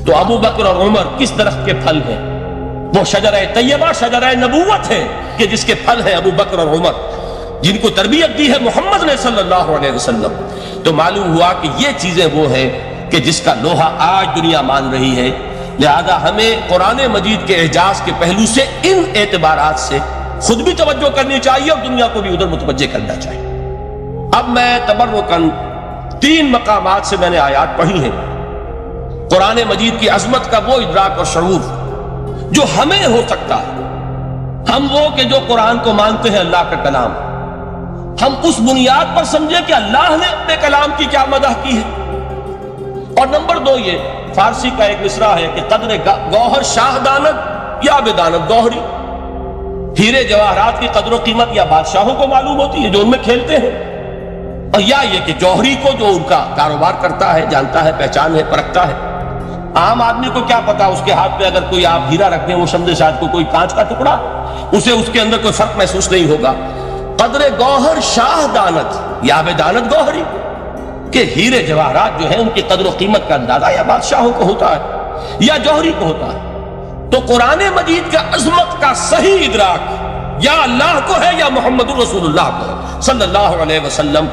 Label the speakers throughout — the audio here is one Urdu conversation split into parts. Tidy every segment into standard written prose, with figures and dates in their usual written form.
Speaker 1: تو ابو بکر اور عمر کس درخت کے پھل ہیں؟ وہ شجرہ طیبہ، شجرہ نبوت ہے کہ جس کے پھل ہیں ابو بکر اور عمر، جن کو تربیت دی ہے محمد نے صلی اللہ علیہ وسلم۔ تو معلوم ہوا کہ یہ چیزیں وہ ہیں کہ جس کا لوہا آج دنیا مان رہی ہے۔ لہذا ہمیں قرآن مجید کے اعجاز کے پہلو سے ان اعتبارات سے خود بھی توجہ کرنی چاہیے اور دنیا کو بھی ادھر متوجہ کرنا چاہیے۔ اب میں تبرکاً 3 مقامات سے میں نے آیات پڑھی ہیں۔ قرآن مجید کی عظمت کا وہ ادراک اور شعور جو ہمیں ہو سکتا ہے، ہم وہ کہ جو قرآن کو مانتے ہیں اللہ کا کلام، ہم اس بنیاد پر سمجھیں کہ اللہ نے اپنے کلام کی کیا مدح کی ہے۔ اور نمبر 2 یہ فارسی کا ایک مصرع ہے کہ قدر گوہر شاہ دانت یا بدانت گوہری، ہیرے جواہرات کی قدر و قیمت یا بادشاہوں کو معلوم ہوتی ہے جو ان میں کھیلتے ہیں، اور یا یہ کہ جوہری کو جو ان کا کاروبار کرتا ہے، جانتا ہے، پہچان ہے، پرکھتا ہے۔ عام آدمی کو کیا پتا، اس کے ہاتھ میں اگر کوئی آپ ہیرا رکھ دیں وہ سمجھے شاید کوئی کانچ کا ٹکڑا، اسے اس کے اندر کوئی فرق محسوس نہیں ہوگا۔ قدر گوہر شاہ دانت یا بدانت گوہری کہ ہیرے جواہرات جو ہیں ان کی قدر و قیمت کا اندازہ یا بادشاہوں کو ہوتا ہے یا جوہری کو ہوتا ہے۔ تو قرآن مجید کا عظمت کا صحیح ادراک یا اللہ کو ہے یا محمد رسول اللہ کو ہے صلی اللہ علیہ وسلم۔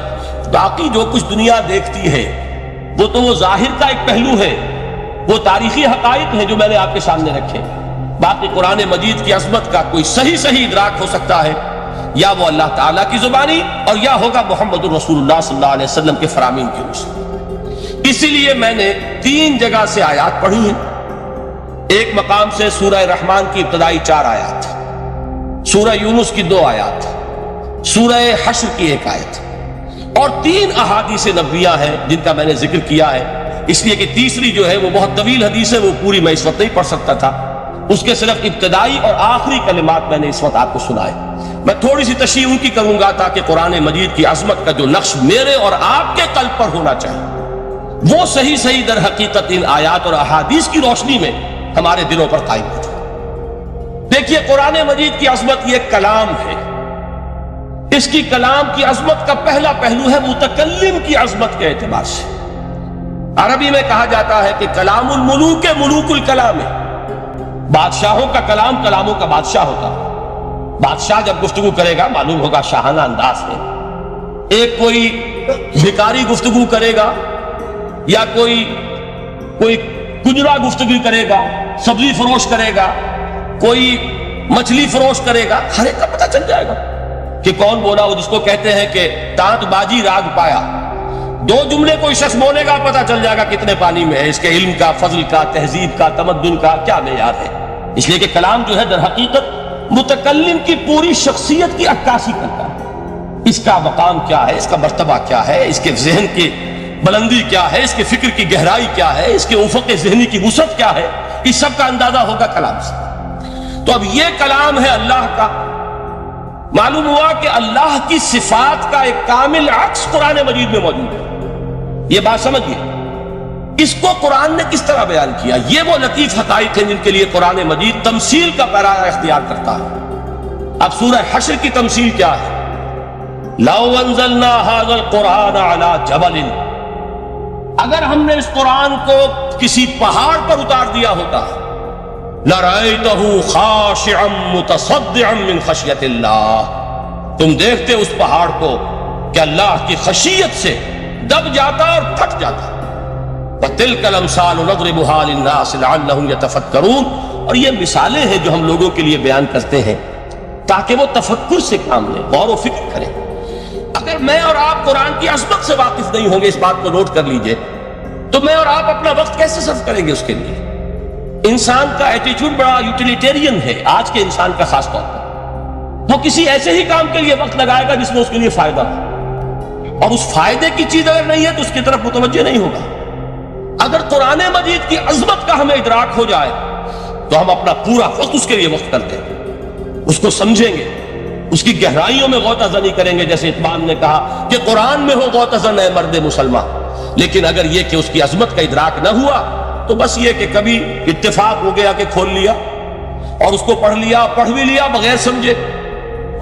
Speaker 1: باقی جو کچھ دنیا دیکھتی ہے وہ تو وہ ظاہر کا ایک پہلو ہے، وہ تاریخی حقائق ہیں جو میں نے آپ کے سامنے رکھے۔ باقی قرآن مجید کی عظمت کا کوئی صحیح ادراک ہو سکتا ہے یا وہ اللہ تعالیٰ کی زبانی اور یا ہوگا محمد رسول اللہ صلی اللہ علیہ وسلم کے فرامین کی روح سے۔ اسی لیے میں نے 3 جگہ سے آیات پڑھی ہیں۔ ایک مقام سے سورہ رحمان کی ابتدائی 4 آیات، سورہ یونس کی 2 آیات، سورہ حشر کی 1 آیت، اور 3 احادیث نبویہ ہیں جن کا میں نے ذکر کیا ہے، اس لیے کہ تیسری جو ہے وہ بہت طویل حدیث ہے، وہ پوری میں اس وقت نہیں پڑھ سکتا تھا، اس کے صرف ابتدائی اور آخری کلمات میں نے اس وقت آپ کو سنائے۔ میں تھوڑی سی تشریح ان کی کروں گا تاکہ قرآن مجید کی عظمت کا جو نقش میرے اور آپ کے قلب پر ہونا چاہیے وہ صحیح در حقیقت ان آیات اور احادیث کی روشنی میں ہمارے دلوں پر قائم ہو جائے۔ دیکھیے قرآن مجید کی عظمت یہ کلام ہے، اس کی کلام کی عظمت کا پہلا پہلو ہے متکلم کی عظمت کے اعتبار سے۔ عربی میں کہا جاتا ہے کہ کلام الملوک ملوک الکلام ہے، بادشاہوں کا کلام کلاموں کا بادشاہ ہوتا ہے۔ بادشاہ جب گفتگو کرے گا معلوم ہوگا شاہانہ انداز ہے، ایک کوئی بھکاری گفتگو کرے گا یا کوئی کجرا گفتگو کرے گا، سبزی فروش کرے گا، کوئی مچھلی فروش کرے گا، ہر ایک کا پتہ چل جائے گا کہ کون بولا، وہ جس کو کہتے ہیں کہ تانت بازی راگ پایا۔ 2 جملے کوئی شخص بولے گا پتہ چل جائے گا کتنے پانی میں ہے، اس کے علم کا، فضل کا، تہذیب کا، تمدن کا کیا معیار ہے۔ اس لیے کہ کلام جو ہے در حقیقت متکلم کی پوری شخصیت کی عکاسی کرتا ہے، اس کا مقام کیا ہے، اس کا مرتبہ کیا ہے، اس کے ذہن کی بلندی کیا ہے، اس کے فکر کی گہرائی کیا ہے، اس کے افق ذہنی کی وسعت کیا ہے، اس سب کا اندازہ ہوگا کلام سے۔ تو اب یہ کلام ہے اللہ کا۔ معلوم ہوا کہ اللہ کی صفات کا ایک کامل عکس قرآن مجید میں موجود ہے۔ یہ بات سمجھیے، اس کو قرآن نے کس طرح بیان کیا، یہ وہ لطیف حقائق ہیں جن کے لیے قرآن مجید تمثیل کا پیرایہ اختیار کرتا ہے۔ اب سورہ حشر کی تمثیل کیا ہے؟ لو انزلنا هذا القرآن على جبل، اگر ہم نے اس قرآن کو کسی پہاڑ پر اتار دیا ہوتا لرأيته خاشعا متصدعا من خشیت اللہ، تم دیکھتے اس پہاڑ کو کہ اللہ کی خشیت سے دب جاتا اور پھٹ جاتا۔ وَتِلْكَ الْأَمْثَالُ نَضْرِبُهَا لِلنَّاسِ لَعَلَّهُمْ يَتَفَكَّرُونَ، اور یہ مثالیں ہیں جو ہم لوگوں کے لیے بیان کرتے ہیں تاکہ وہ تفکر سے کام لیں، غور و فکر کریں۔ اگر میں اور آپ قرآن کی عظمت سے واقف نہیں ہوں گے، اس بات کو نوٹ کر لیجئے، تو میں اور آپ اپنا وقت کیسے صرف کریں گے اس کے لیے؟ انسان کا ایٹیچیوڈ بڑا یوٹیلیٹیرین ہے، آج کے انسان کا خاص طور پر۔ وہ کسی ایسے ہی کام کے لیے وقت لگائے گا جس میں اس کے لیے فائدہ ہو، اور اس فائدے کی چیز اگر نہیں ہے تو اس کی طرف متوجہ نہیں ہوگا۔ اگر قرآن مجید کی عظمت کا ہمیں ادراک ہو جائے تو ہم اپنا پورا وقت اس کے لیے وقت کرتے ہیں، اس کو سمجھیں گے، اس کی گہرائیوں میں غوطہ زنی کریں گے، جیسے اتمام نے کہا کہ قرآن میں ہو غوطہ زن اے مرد مسلمان۔ لیکن اگر یہ کہ اس کی عظمت کا ادراک نہ ہوا تو بس یہ کہ کبھی اتفاق ہو گیا کہ کھول لیا اور اس کو پڑھ لیا، پڑھ بھی لیا بغیر سمجھے،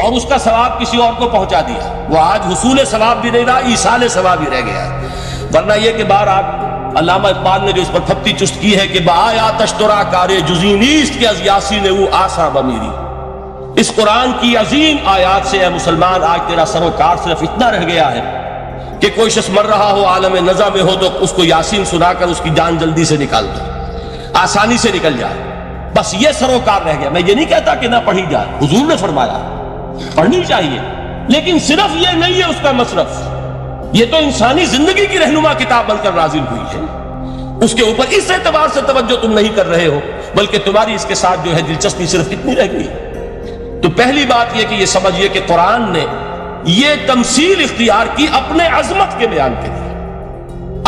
Speaker 1: اور اس کا ثواب کسی اور کو پہنچا دیا، وہ آج حصول ثواب بھی نہیں رہا، ایصال ثواب بھی رہ گیا ہے۔ ورنہ یہ کہ بہرحال علامہ اقبال نے جو اس پر تھپتی چست کی ہے کہ بآیا تشترا کارے جزی نیست کہ از یاسین او آسا بمیری، اس قرآن کی عظیم آیات سے اے مسلمان آج تیرا سروکار صرف اتنا رہ گیا ہے کہ کوئی شخص مر رہا ہو عالم نزع میں ہو تو اس کو یاسین سنا کر اس کی جان جلدی سے نکال دو، آسانی سے نکل جائے، بس یہ سروکار رہ گیا۔ میں یہ نہیں کہتا کہ نہ پڑھی جائے، حضور نے فرمایا پڑھنی چاہیے، لیکن صرف یہ نہیں ہے اس کا مصرف، یہ تو انسانی زندگی کی رہنما کتاب بن کر نازل ہوئی ہے، اس کے اوپر اس اعتبار سے توجہ تم نہیں کر رہے ہو، بلکہ تمہاری اس کے ساتھ جو ہے دلچسپی صرف اتنی رہ گئی۔ تو پہلی بات یہ کہ یہ سمجھیے کہ قرآن نے یہ تمثیل اختیار کی اپنے عظمت کے بیان کے لیے۔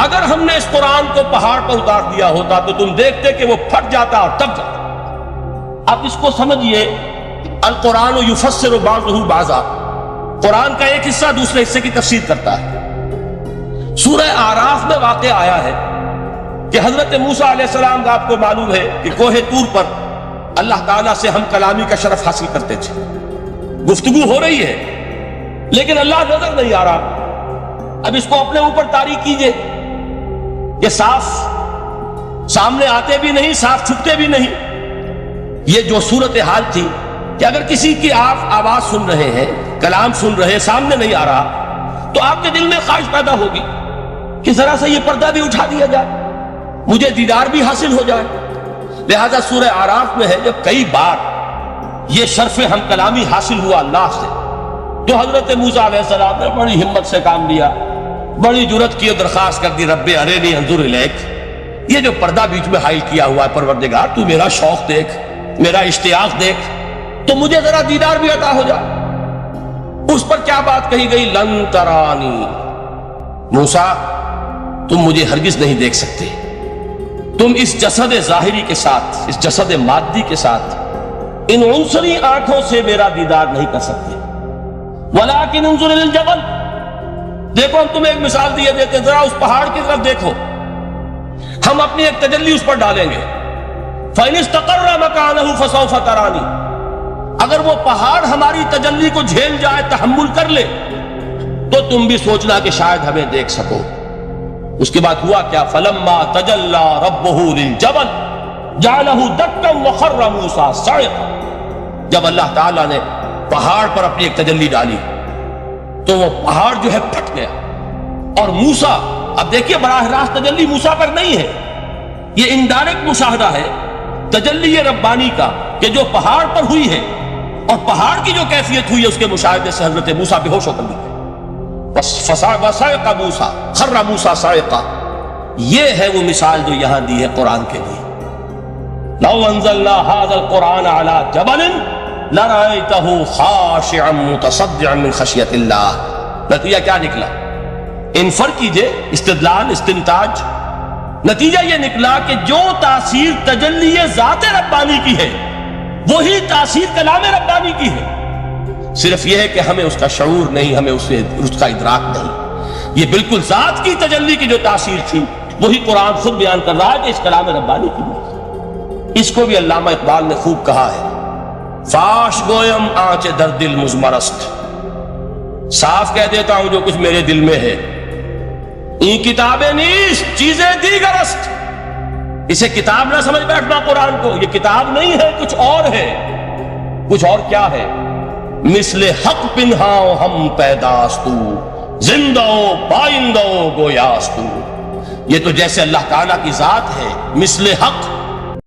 Speaker 1: اگر ہم نے اس قرآن کو پہاڑ پر اتار دیا ہوتا تو تم دیکھتے کہ وہ پھٹ جاتا اور دب جاتا۔ اب اس کو سمجھیے، القرآن یفسر بعضہ بعضا، قرآن کا ایک حصہ دوسرے حصے کی تفسیر کرتا ہے۔ سورہ اعراف میں واقع آیا ہے کہ حضرت موسیٰ علیہ السلام کا آپ کو معلوم ہے کہ کوہ طور پر اللہ تعالیٰ سے ہم کلامی کا شرف حاصل کرتے تھے، گفتگو ہو رہی ہے لیکن اللہ نظر نہیں آ رہا۔ اب اس کو اپنے اوپر طاری کیجئے کہ صاف سامنے آتے بھی نہیں، صاف چھپتے بھی نہیں۔ یہ جو صورتحال تھی کہ اگر کسی کی آپ آواز سن رہے ہیں، کلام سن رہے ہیں، سامنے نہیں آ رہا، تو آپ کے دل میں خواہش پیدا ہوگی کہ ذرا سا یہ پردہ بھی اٹھا دیا جائے، مجھے دیدار بھی حاصل ہو جائے۔ لہذا سورہ اعراف میں ہے جب کئی بار یہ شرف ہم کلامی حاصل ہوا اللہ سے، تو حضرت موسیٰ علیہ السلام نے بڑی ہمت سے کام لیا، بڑی جرت کی درخواست کر دی، رب ارنی انظر الیک، یہ جو پردہ بیچ میں حائل کیا ہوا ہے پروردگار، تو میرا شوق دیکھ، میرا اشتیاق دیکھ، تو مجھے ذرا دیدار بھی عطا ہو جائے۔ اس پر کیا بات کہی گئی؟ لن ترانی، موسیٰ تم مجھے ہرگز نہیں دیکھ سکتے، تم اس جسد ظاہری کے ساتھ، اس جسد مادی کے ساتھ، ان عنصری آنکھوں سے میرا دیدار نہیں کر سکتے۔ ولیکن انظر الی الجبل، دیکھو ہم تمہیں ایک مثال دیے دیتے، ذرا اس پہاڑ کی طرف دیکھو، ہم اپنی ایک تجلی اس پر ڈالیں گے۔ فَإِنِ اسْتَقَرَّ مَكَانَهُ فَسَوْفَ تَرَانِي، اگر وہ پہاڑ ہماری تجلی کو جھیل جائے، تحمل کر لے، تو تم بھی سوچنا کہ شاید ہمیں دیکھ سکو۔ اس کے بعد ہوا کیا؟ فَلَمَّا تَجَلَّى رَبُّهُ لِلْجَبَلِ جَعَلَهُ دَكًّا وَخَرَّ مُوسَىٰ صَعِقًا، جب اللہ تعالیٰ نے پہاڑ پر اپنی ایک تجلی ڈالی تو وہ پہاڑ جو ہے پھٹ گیا، اور موسیٰ، اب دیکھیے براہ راست تجلی موسیٰ پر نہیں ہے، یہ انڈائریکٹ مشاہدہ ہے تجلی ربانی کا کہ جو پہاڑ پر ہوئی ہے، اور پہاڑ کی جو کیفیت ہوئی ہے اس کے مشاہدے سے حضرت موسیٰ بے ہوش ہو کر گئے۔ وَصَعِقَ مُوسَىٰ خَرَّ مُوسَىٰ صَعِقًا، یہ ہے وہ مثال جو یہاں دی ہے قرآن کے لیے۔ لَوْ أَنزَلْنَا هَذَا الْقُرْآنَ عَلَىٰ جَبَلٍ لَرَأَيْتَهُ خَاشِعًا مُتَصَدِّعًا مِّن خَشْيَةِ اللَّهِ، نتیجہ کیا نکلا؟ انفر کیجئے، استدلال، استنتاج، نتیجہ یہ نکلا کہ جو تاثیر تجلی ذات ربانی کی ہے وہی تاثیر کلام ربانی کی ہے، صرف یہ ہے کہ ہمیں اس کا شعور نہیں، ہمیں اس کا ادراک نہیں۔ یہ بالکل ذات کی تجلی کی جو تاثیر تھی وہی قرآن خود بیان کر رہا ہے کہ اس کلام ربانی کی ہے۔ اس کو بھی علامہ اقبال نے خوب کہا ہے، فاش گویم آنچ در دل مزمرست، صاف کہہ دیتا ہوں جو کچھ میرے دل میں ہے، این کتابیں نیست چیزیں دیگر است، اسے کتاب نہ سمجھ بیٹھنا قرآن کو، یہ کتاب نہیں ہے، کچھ اور ہے۔ کچھ اور کیا ہے؟ مثل حق پنہاؤ ہم پیداستو، زندہ پائندہ گویاستو، یہ تو جیسے اللہ تعالیٰ کی ذات ہے، مثل حق